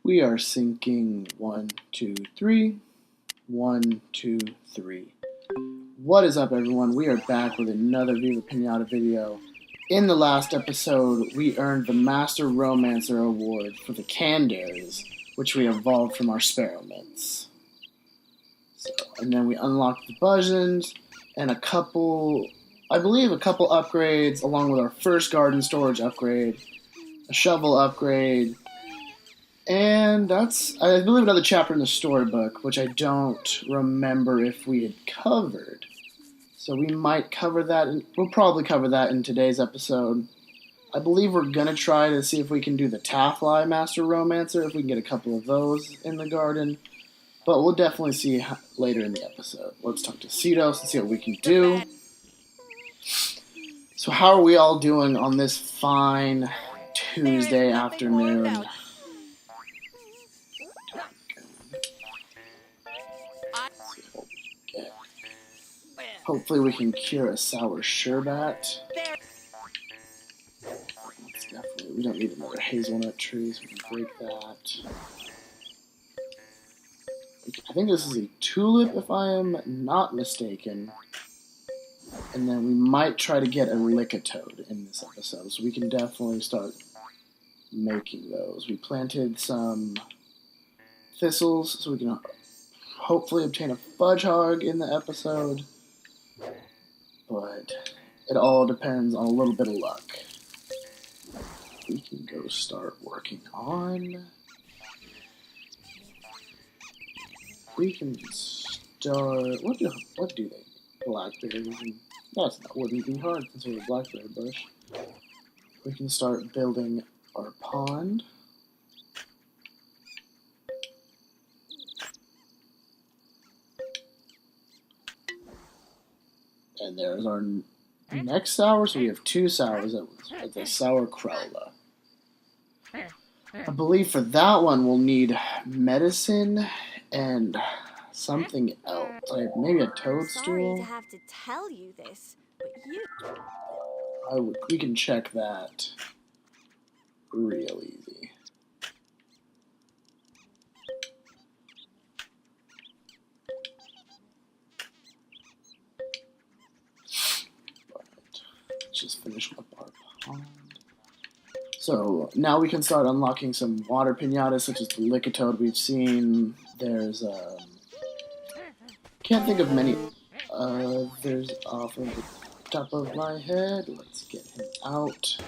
We are syncing 1, 2, 3. 1, 2, 3. What is up, everyone? We are back with another Viva Pinata video. In the last episode, we earned the Master Romancer Award for the Candaries, which we evolved from our Sparrow Mints. And then we unlocked the Buzzins and a couple upgrades, along with our first garden storage upgrade, a shovel upgrade, and that's, I believe, another chapter in the storybook, which I don't remember if we had covered. So we might cover that, and we'll probably cover that in today's episode. I believe we're going to try to see if we can do the Taffly Master Romancer, if we can get a couple of those in the garden. But we'll definitely see later in the episode. Let's talk to Cedos and see what we can do. So how are we all doing on this fine Tuesday afternoon? Hopefully we can cure a sour sherbet. We don't need another hazelnut tree, so we can break that. I think this is a tulip, if I am not mistaken. And then we might try to get a licatoad in this episode, so we can definitely start making those. We planted some thistles, so we can hopefully obtain a fudge hog in the episode. But it all depends on a little bit of luck. We can go start working on. We can start. What do they? Blackberries. That wouldn't be hard since we're a blackberry bush. We can start building our pond. And there's our next sour, so we have two sours. It's a sour Crowla. I believe for that one we'll need medicine and something else, like maybe a toadstool. Sorry to have to tell you this, but we can check that real easy. Just finish up our pond. So now we can start unlocking some water pinatas, such as the licatoad we've seen. There's can't think of many others off of the top of my head. Let's get him out.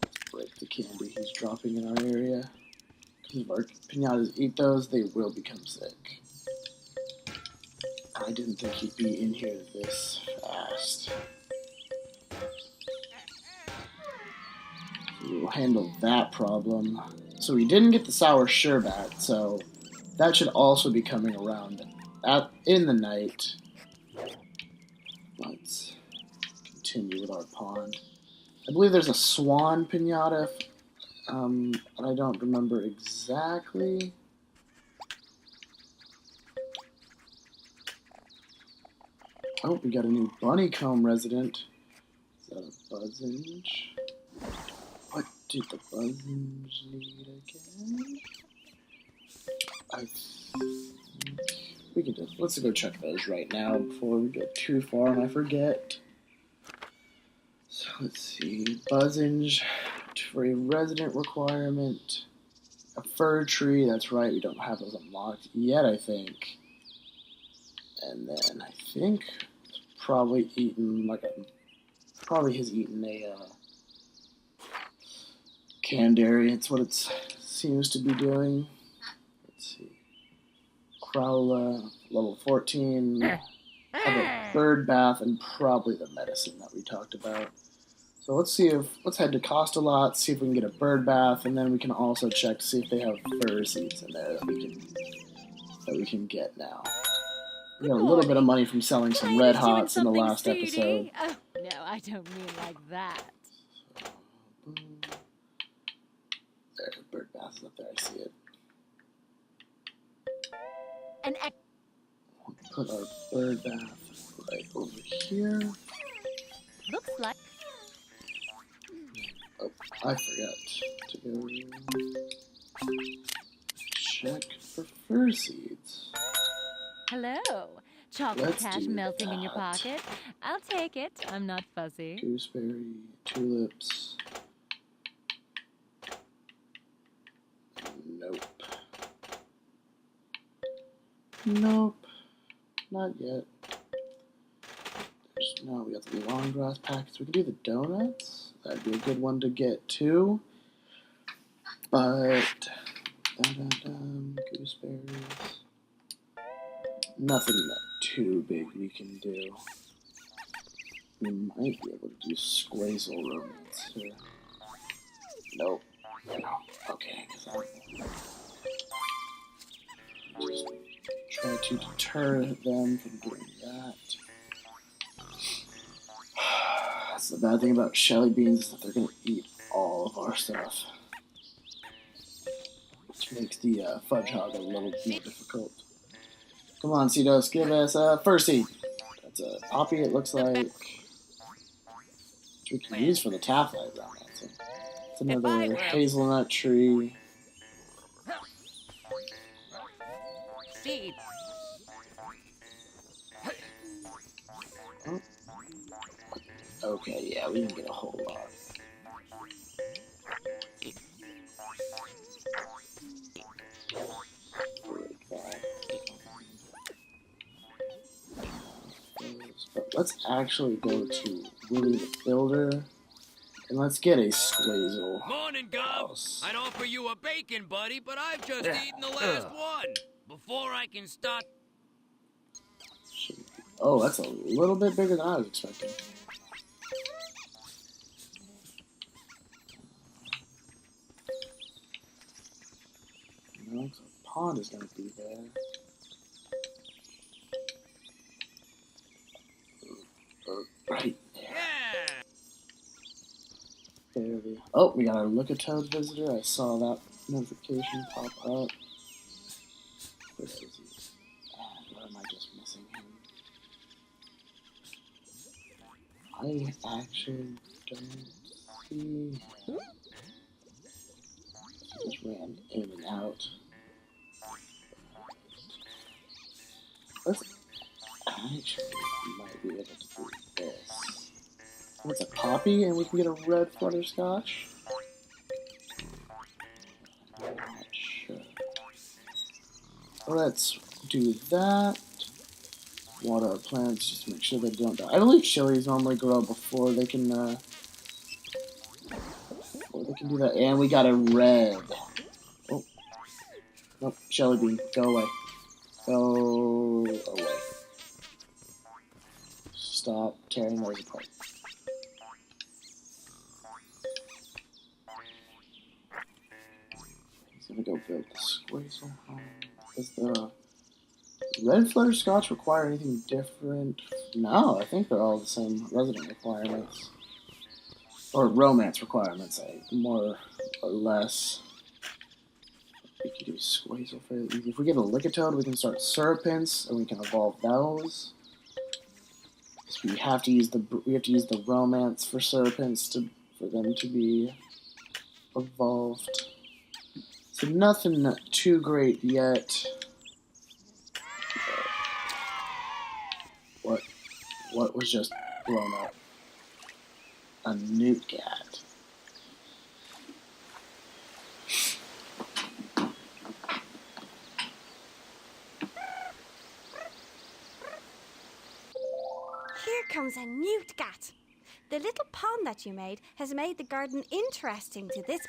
Let's break the candy he's dropping in our area. Because if our pinatas eat those, they will become sick. I didn't think he'd be in here this fast. We'll handle that problem. So we didn't get the sour sherbet, so that should also be coming around in the night. Let's continue with our pond. I believe there's a swan pinata, and I don't remember exactly. Oh, we got a new bunnycomb resident. Is that a Buzzinge? What did the Buzzinge need again? I think we can just, let's go check those right now before we go too far and I forget. So let's see, Buzzinge for a resident requirement, a fir tree, that's right, we don't have those unlocked yet, I think. And then I think it's probably eaten has eaten a Candary. It's what it seems to be doing. Let's see. Crowla, level 14. Have a bird bath and probably the medicine that we talked about. So let's head to Costalot, see if we can get a bird bath, and then we can also check to see if they have fur seeds in there that we can get now. We got a little bit of money from selling some red hots in the last episode. Oh, no, I don't mean like that. There, the bird bath is up there, I see it. We'll put our bird bath right over here. Looks like. Oh, I forgot to go. Check for fur seeds. Hello. Chocolate Let's cash do melting in your that. pocket. I'll take it. I'm not fussy. Gooseberry, tulips. Nope. Nope. Not yet. No, we got the long grass packets. We can do the donuts. That'd be a good one to get too. But gooseberries. Nothing too big we can do. We might be able to do squazel romance here. Nope. No. Okay. Just try to deter them from doing that. That's the bad thing about Shelly beans is that they're going to eat all of our stuff. Which makes the fudge hog a little more difficult. Come on, Cedos, give us a first seed. That's a poppy, it looks like. Which we can use for the tafflight romance. It's another hazelnut tree. Seed. Oh. Okay, yeah, we can get a whole lot. But let's actually go to Willie the Builder, and let's get a squazel. Morning, Gov. I'd offer you a bacon, buddy, but I've just eaten the last one. Before I can start... Oh, that's a little bit bigger than I was expecting. No, so a pond is going to be there. Right there. Yeah! Barely. Oh, we got our Look-a-Toad visitor. I saw that notification pop up. Where is he? Or am I just missing him? I actually don't see him. He just ran in and out. Let's actually might be able to do this. What's a poppy, and we can get a red flutterscotch? I'm not sure. Let's do that. Water our plants just to make sure they don't die. I believe chilies normally grow before they can do that. And we got a red. Oh. Nope, Shelly bean. Go away. Go away. Stop tearing those apart. He's gonna go build the squazel home. Does the red flutterscotch require anything different? No, I think they're all the same resident requirements. Or romance requirements, more or less. We can do squazel fairly easy. If we get a Lickatoad, we can start Serpents, and we can evolve those. So we have to use the romance for Serpents for them to be evolved. So nothing too great yet. What was just blown up? A newt cat. Here comes a newt gat. The little pond that you made has made the garden interesting to this.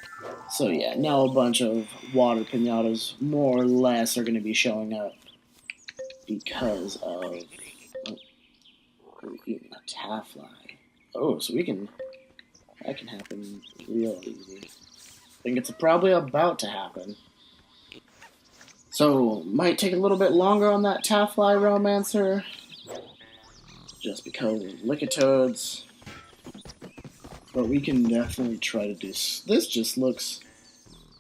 So yeah, now a bunch of water pinatas, more or less, are going to be showing up because of we're eating a taffly. Oh, so that can happen real easy. I think it's probably about to happen. So, might take a little bit longer on that taffly romancer, just because of Lickatoads. But we can definitely try to do... This just looks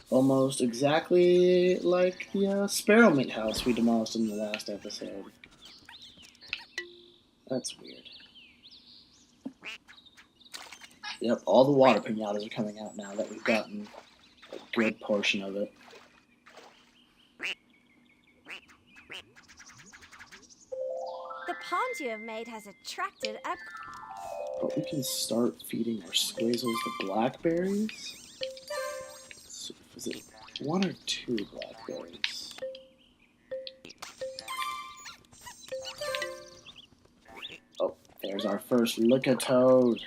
almost exactly like the Sparrowmint house we demolished in the last episode. That's weird. Yep, all the water pinatas are coming out now that we've gotten a good portion of it. pond you have made has attracted a... But we can start feeding our squeezels the blackberries. So, is it 1 or 2 blackberries? Oh, there's our first lick-a-toad.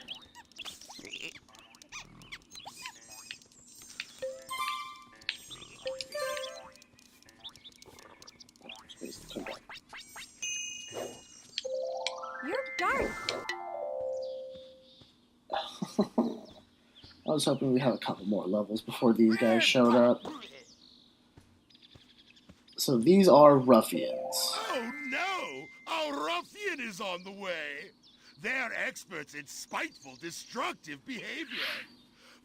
Your garden. I was hoping we had a couple more levels before these guys showed up. So these are Ruffians. Oh no! A ruffian is on the way! They're experts in spiteful, destructive behavior.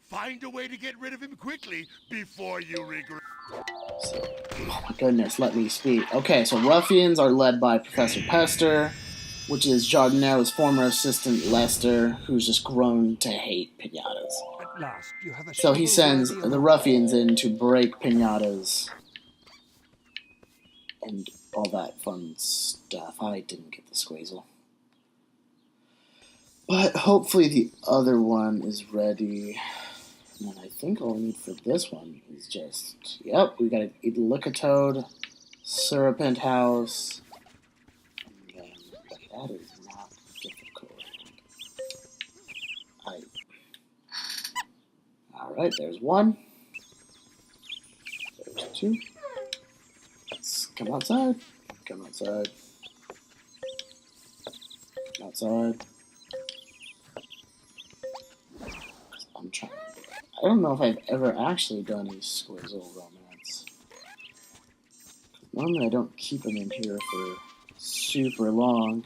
Find a way to get rid of him quickly before you regret. Oh my goodness, let me speak. Okay, so Ruffians are led by Professor Pester, which is Jardinero's former assistant Lester, who's just grown to hate pinatas. At last, you have a So he sends the Ruffians in to break pinatas and all that fun stuff. I didn't get the squeezle. But hopefully the other one is ready. And I think all we need for this one is just... Yep, we gotta eat a lick-a-toad, Serpent House, and then... But that is not difficult. Alright, there's 1. There's 2. Let's come outside. Come outside. Come outside. I'm trying. I don't know if I've ever actually done a squeezle romance. Normally I don't keep them in here for super long.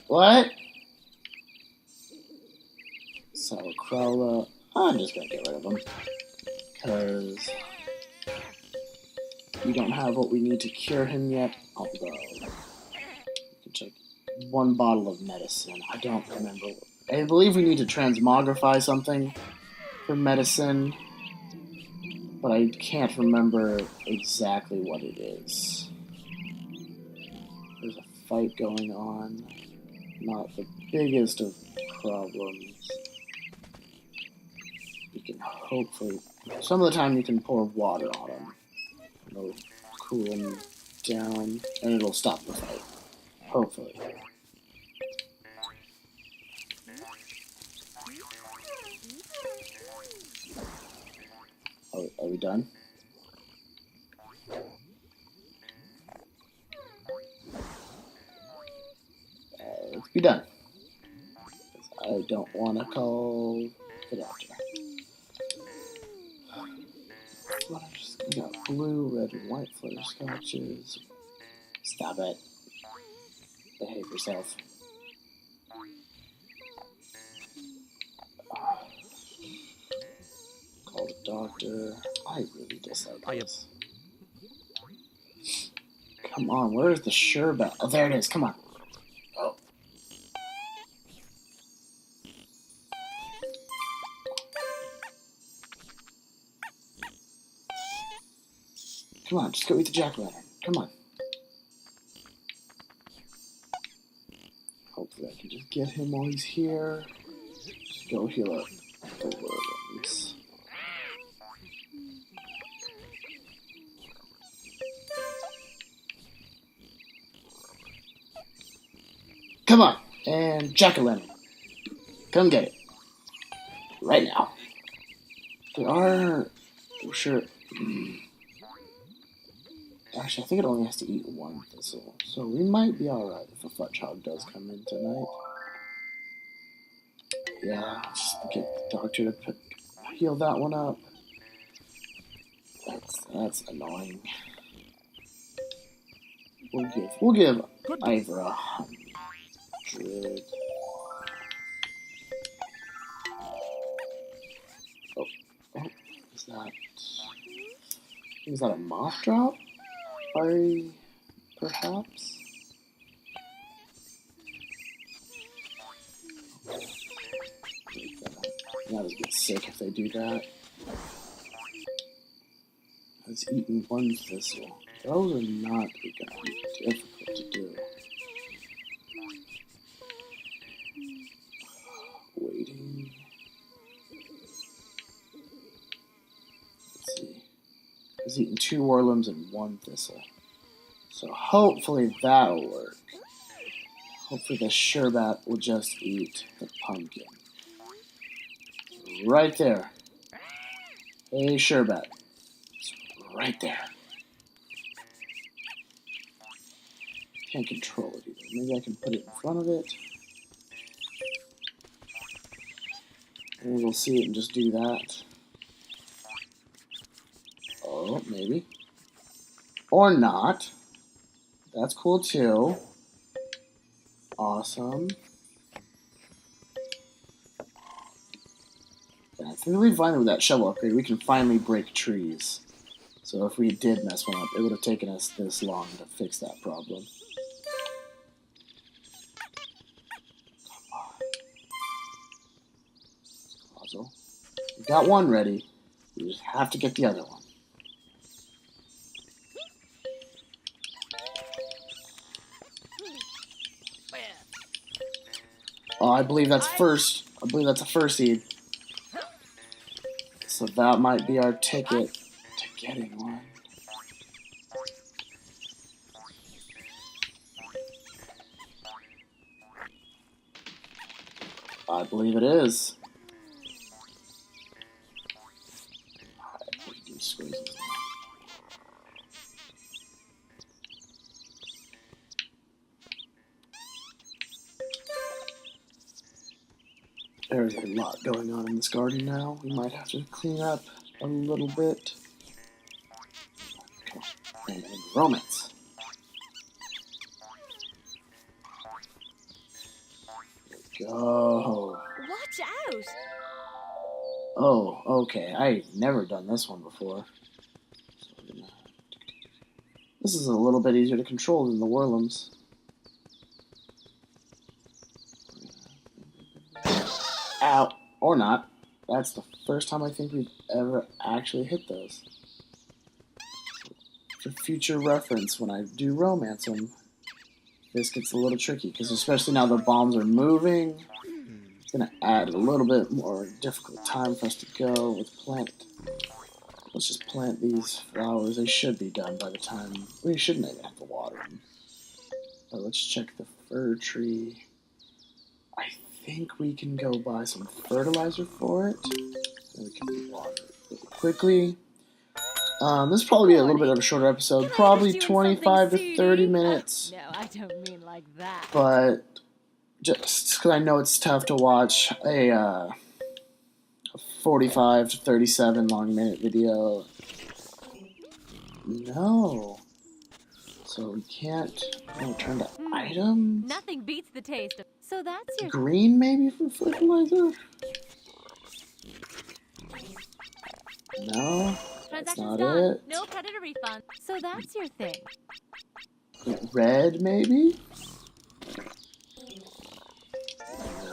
What? Sauerkraut. I'm just gonna get rid of them. Because we don't have what we need to cure him yet. Although, we can check 1 bottle of medicine. I don't remember. I believe we need to transmogrify something for medicine. But I can't remember exactly what it is. There's a fight going on. Not the biggest of problems. You can hopefully... Some of the time you can pour water on them. It'll cool them down, and it'll stop the fight. Hopefully. Are we done? Let's be done. I don't want to call the doctor. We got blue, red, and white flutterscotches. Stop it. Behave yourself. Call the doctor. I really dislike this. Come on, where's the sherbet? Oh, there it is. Come on. Oh. Come on, just go eat the jack-o'-lantern. Come on. Hopefully I can just get him while he's here. Just go heal up the worms. Come on, and jack-o'-lantern. Come get it. Right now. There are... Sure... Actually, I think it only has to eat 1 thistle. So we might be alright if a Futchog does come in tonight. Yeah, just get the doctor to heal that one up. That's annoying. We'll give Ivor 100. Oh, is that... Is that a moth drop? Perhaps? I always get sick if they do that. I was eating one thistle. Those are not going to be difficult to do. Waiting. Let's see. I was eating 2 worlums and 1 thistle. So hopefully that'll work. Hopefully the sherbet will just eat the pumpkin. Right there. Hey, sherbet. It's right there. Can't control it either. Maybe I can put it in front of it. Maybe we'll see it and just do that. Oh, maybe. Or not. That's cool too. Awesome. And I think we finally, with that shovel upgrade, we can finally break trees. So if we did mess one up, it would have taken us this long to fix that problem. Come on. Puzzle. We got one ready. We just have to get the other one. Oh, I believe that's first. I believe that's a first seed. So that might be our ticket to getting one. I believe it is. Alright, we can do squeezes now. There's a lot going on in this garden now. We might have to clean up a little bit. Come on. And romance. There we go. Watch out! Oh, okay. I've never done this one before. This is a little bit easier to control than the Whirlums. Ow. Or not. That's the first time I think we've ever actually hit those. For future reference, when I do romance them, this gets a little tricky, because especially now the bombs are moving, it's going to add a little bit more difficult time for us to go with plant. Let's just plant these flowers. They should be done by the time... We shouldn't even have to water them. But let's check the fir tree. I think we can go buy some fertilizer for it. And we can water it really quickly. This will probably be a little bit of a shorter episode. Probably 25 to 30 minutes. No, I don't mean like that. But just because I know it's tough to watch a 45 to 37 long minute video. No. So we can't return to items. Nothing beats the taste of. So that's your. Green maybe for fertilizer? No. That's Transaction's not done. it. No creditor refund. So that's your thing. Red maybe?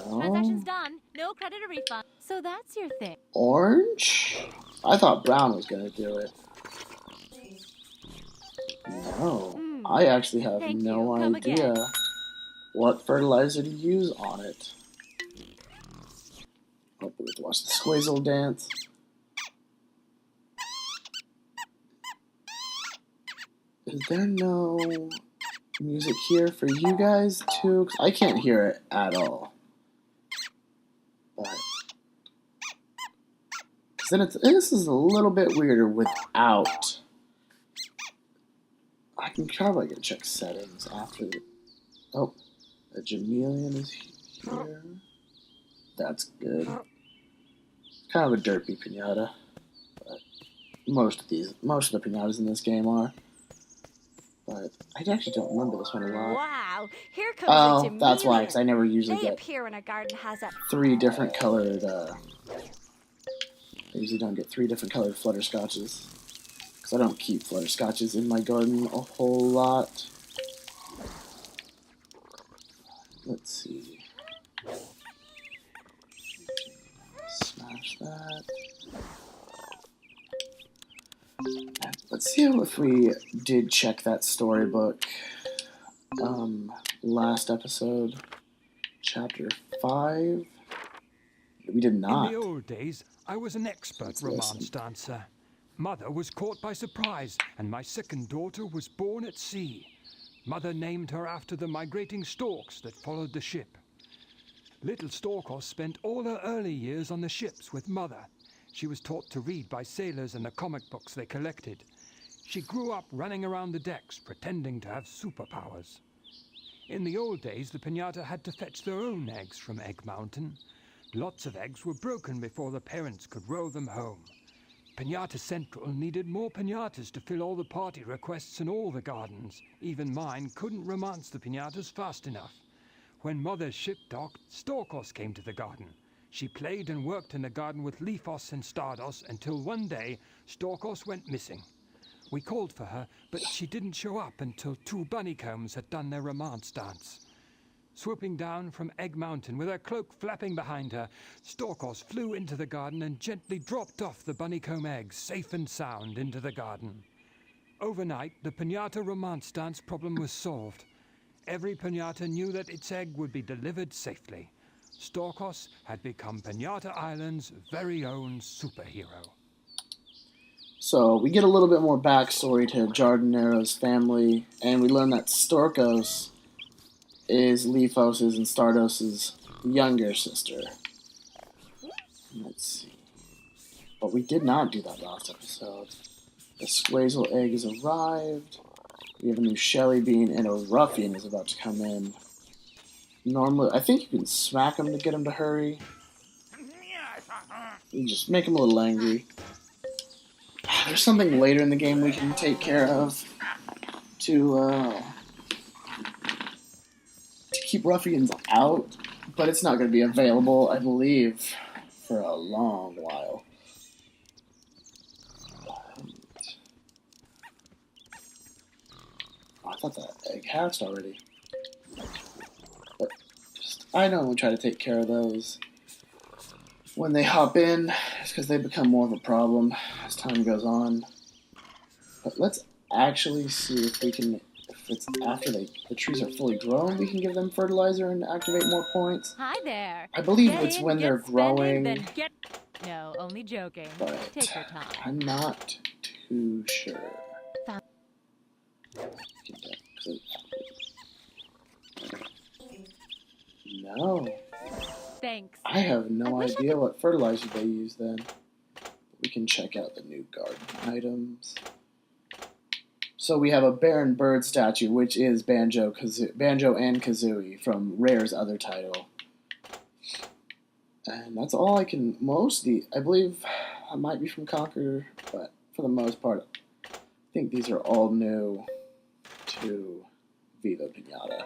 No. Transaction's done. No creditor refund. So that's your thing. Orange? I thought brown was gonna do it. No. I actually have Thank no you. Come idea again. what fertilizer to use on it. Hope we get to watch the Squeezel dance. Is there no music here for you guys too? 'Cause I can't hear it at all. But then this is a little bit weirder without. I can probably get check settings after. Oh, the Jameleon is here. That's good. Kind of a derpy pinata, but most of the pinatas in this game are. But I actually don't remember this one a lot. Wow, here comes Oh, a that's why, because I never usually They get appear when a garden has a 3 different colored. I usually don't get 3 different colored flutterscotches. I don't keep flutterscotches in my garden a whole lot. Let's see. Smash that. Let's see if we did check that storybook. Last episode, chapter 5. We did not. In the old days, I was an expert romance dancer. Mother was caught by surprise, and my second daughter was born at sea. Mother named her after the migrating storks that followed the ship. Little Storkos spent all her early years on the ships with Mother. She was taught to read by sailors and the comic books they collected. She grew up running around the decks, pretending to have superpowers. In the old days, the Pinata had to fetch their own eggs from Egg Mountain. Lots of eggs were broken before the parents could row them home. Pinata Central needed more pinatas to fill all the party requests in all the gardens. Even mine couldn't romance the pinatas fast enough. When Mother's ship docked, Storkos came to the garden. She played and worked in the garden with Leafos and Stardos until one day, Storkos went missing. We called for her, but she didn't show up until 2 bunnycombs had done their romance dance. Swooping down from Egg Mountain with her cloak flapping behind her, Storkos flew into the garden and gently dropped off the bunnycomb eggs, safe and sound, into the garden. Overnight, the Pinata romance dance problem was solved. Every Pinata knew that its egg would be delivered safely. Storkos had become Pinata Island's very own superhero. So we get a little bit more backstory to Jardinero's family, and we learn that Storkos is Leafos' and Stardos' younger sister. Let's see. But we did not do that last episode. The Squazel egg has arrived. We have a new Shelly Bean, and a Ruffian is about to come in. Normally, I think you can smack him to get him to hurry. You just make him a little angry. There's something later in the game we can take care of to keep Ruffians out, but it's not going to be available, I believe, for a long while. I thought that egg hatched already. But I normally try to take care of those when they hop in, it's because they become more of a problem as time goes on. But let's actually see if we can, if it's after the trees are fully grown, we can give them fertilizer and activate more points. Hi there. I believe Get it's in, when get they're spending, growing, then get... No, only joking. but Take your time. I'm not too sure. Found- No. Thanks. I have no wish I idea what fertilizer they use then. We can check out the new garden items. So we have a Baron Bird statue, which is Banjo and Kazooie from Rare's other title. And that's all I can... I believe I might be from Conquer, but for the most part, I think these are all new to Viva Pinata.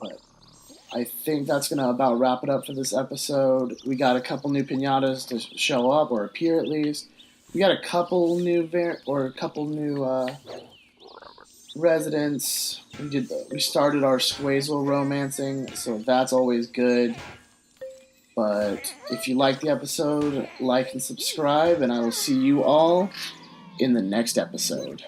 But I think that's going to about wrap it up for this episode. We got a couple new pinatas to show up, or appear at least. We got a couple new residents. We started our Squazel romancing, so that's always good. But if you like the episode, like and subscribe, and I will see you all in the next episode.